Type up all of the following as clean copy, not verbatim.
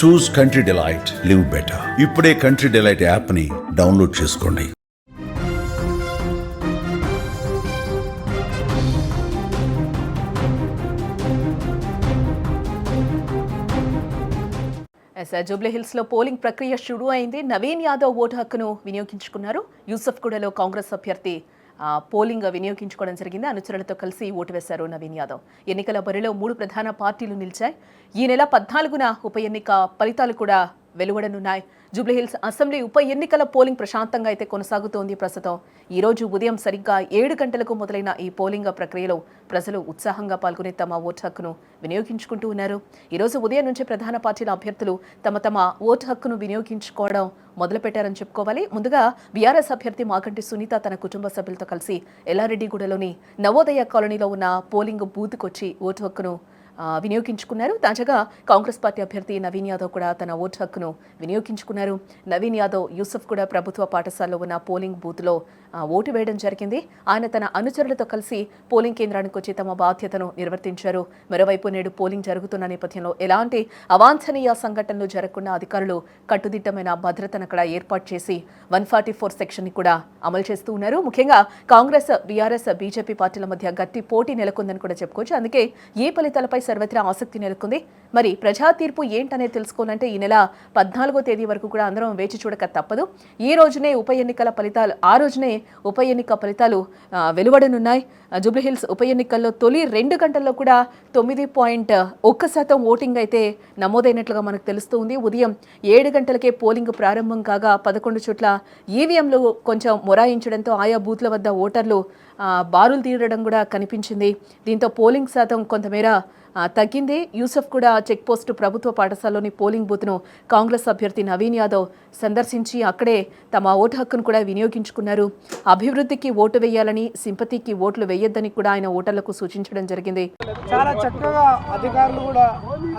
చూస్ country delight, live better. ఇప్పుడే country delight app ని download చేసుకోండి. జూబ్లీహిల్స్ లో పోలింగ్ ప్రక్రియ షురూ అయింది. నవీన్ యాదవ్ ఓటు హక్కును వినియోగించుకున్నారు. యూసఫ్గూడలో కాంగ్రెస్ అభ్యర్థి పోలింగ్ వినియోగించుకోవడం జరిగింది. అనుచరులతో కలిసి ఓటు వేశారు నవీన్ యాదవ్. ఎన్నికల బరిలో 3 ప్రధాన పార్టీలు నిలిచాయి. ఈ నెల 14న ఉప ఎన్నిక ఫలితాలు కూడా వెలువడనున్నాయి. జూబ్లీహిల్స్ అసెంబ్లీ ఉప ఎన్నికల పోలింగ్ ప్రశాంతంగా అయితే కొనసాగుతోంది. ప్రస్తుతం ఈ రోజు ఉదయం సరిగ్గా 7 గంటలకు మొదలైన ఈ పోలింగ్ ప్రక్రియలో ప్రజలు ఉత్సాహంగా పాల్గొని తమ ఓటు హక్కును వినియోగించుకుంటూ ఉన్నారు. ఈ రోజు ఉదయం నుంచి ప్రధాన పార్టీల అభ్యర్థులు తమ ఓటు హక్కును వినియోగించుకోవడం మొదలుపెట్టారని చెప్పుకోవాలి. ముందుగా బీఆర్ఎస్ అభ్యర్థి మాగంటి సునీత తన కుటుంబ సభ్యులతో కలిసి ఎల్లారెడ్డిగూడలోని నవోదయ కాలనీలో ఉన్న పోలింగ్ బూత్కు వచ్చి ఓటు హక్కును వినియోగించుకున్నారు. తాజాగా కాంగ్రెస్ పార్టీ అభ్యర్థి నవీన్ యాదవ్ కూడా తన ఓటు హక్కును వినియోగించుకున్నారు. నవీన్ యాదవ్ యూసఫ్ కూడా ప్రభుత్వ పాఠశాలలో ఉన్న పోలింగ్ బూత్లో ఓటు వేయడం జరిగింది. ఆయన తన అనుచరులతో కలిసి పోలింగ్ కేంద్రానికి వచ్చి తమ బాధ్యతను నిర్వర్తించారు. మరోవైపు నేడు పోలింగ్ జరుగుతున్న నేపథ్యంలో ఎలాంటి అవాంఛనీయ సంఘటనలు జరగకుండా అధికారులు కట్టుదిట్టమైన భద్రతను అక్కడ ఏర్పాటు చేసి 144 సెక్షన్ ని కూడా అమలు చేస్తూ ఉన్నారు. ముఖ్యంగా కాంగ్రెస్, బీఆర్ఎస్, బీజేపీ పార్టీల మధ్య గట్టి పోటీ నెలకొందని కూడా చెప్పుకోవచ్చు. అందుకే ఈ ఫలితాలపై సర్వత్రా ఆసక్తి నెలకొంది. మరి ప్రజా తీర్పు ఏంటనేది తెలుసుకోవాలంటే ఈ నెల 14వ తేదీ వరకు కూడా అందరం వేచి చూడక తప్పదు. ఈ రోజునే ఉప ఎన్నికల ఫలితాలు ఉప ఎన్నిక ఫలితాలు వెలువడనున్నాయి. జూబ్లీహిల్స్ ఉప ఎన్నికల్లో తొలి 2 గంటల్లో కూడా 9.1% ఓటింగ్ అయితే నమోదైనట్లుగా మనకు తెలుస్తూ ఉంది. ఉదయం 7 గంటలకే పోలింగ్ ప్రారంభం కాగా 11 చోట్ల ఈవీఎంలు కొంచెం మొరాయించడంతో ఆయా బూత్ల వద్ద ఓటర్లు బారులు తీయడం కూడా కనిపించింది. దీంతో పోలింగ్ శాతం కొంతమేర తగ్గింది. యూసఫ్ కూడా చెక్ పోస్ట్ ప్రభుత్వ పాఠశాలలోని పోలింగ్ బూత్ను కాంగ్రెస్ అభ్యర్థి నవీన్ యాదవ్ సందర్శించి అక్కడే తమ ఓటు హక్కును కూడా వినియోగించుకున్నారు. అభివృద్ధికి ఓటు వేయాలని, సింపతికి ఓట్లు వేయొద్దని కూడా ఆయన ఓటర్లకు సూచించడం జరిగింది. చాలా చక్కగా అధికారులు కూడా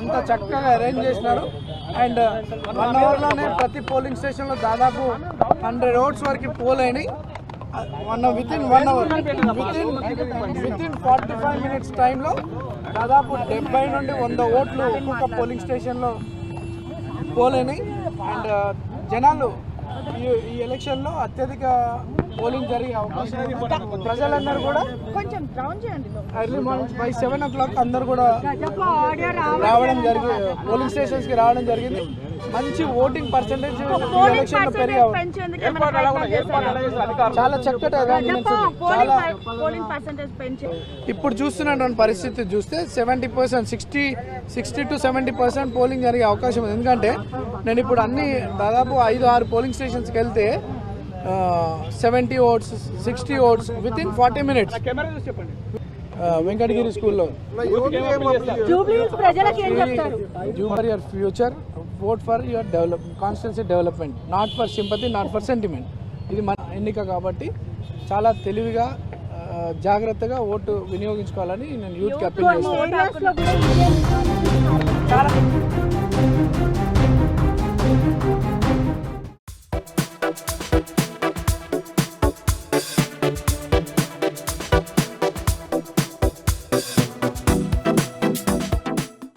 అంత చక్కగా అరేంజ్ చేసినారు. అండ్ 1 అవర్లోనే ప్రతి పోలింగ్ స్టేషన్లో దాదాపు 100 ఓట్స్ వరకు పోల్ అయినాయి. వితిన్ 1 అవర్ వితిన్ 45 మినిట్స్ టైంలో దాదాపు 70 నుండి 100 ఓట్లు ఒక్కొక్క పోలింగ్ స్టేషన్లో పోల్ అయినాయి. అండ్ జనాలు ఈ ఎలక్షన్లో అత్యధిక పోలింగ్ జరిగే అవకాశం ఉంది. ప్రజలందరూ కూడా ఎర్లీ మార్నింగ్ బై 7 o'clock అందరూ కూడా రావడం జరిగింది, పోలింగ్ స్టేషన్స్కి రావడం జరిగింది. మంచి ఓటింగ్ పర్సెంటేజ్ ఎలక్షన్ లో పెరిగే చాలా చక్కటి ఇప్పుడు చూస్తున్నటువంటి పరిస్థితి చూస్తే 70%, 60 to 70% పోలింగ్ జరిగే అవకాశం ఉంది. ఎందుకంటే నేను ఇప్పుడు అన్ని దాదాపు 5-6 పోలింగ్ స్టేషన్స్కి వెళ్తే 70 votes, 60 votes within 40 minutes. Venkatagiri స్కూల్లో for your future, vote for your constituency development, not for sympathy, not for sentiment. ఇది మన ఎన్నిక కాబట్టి చాలా తెలివిగా జాగ్రత్తగా ఓటు వినియోగించుకోవాలని నేను యూత్కి అప్పీల్ చేస్తాను.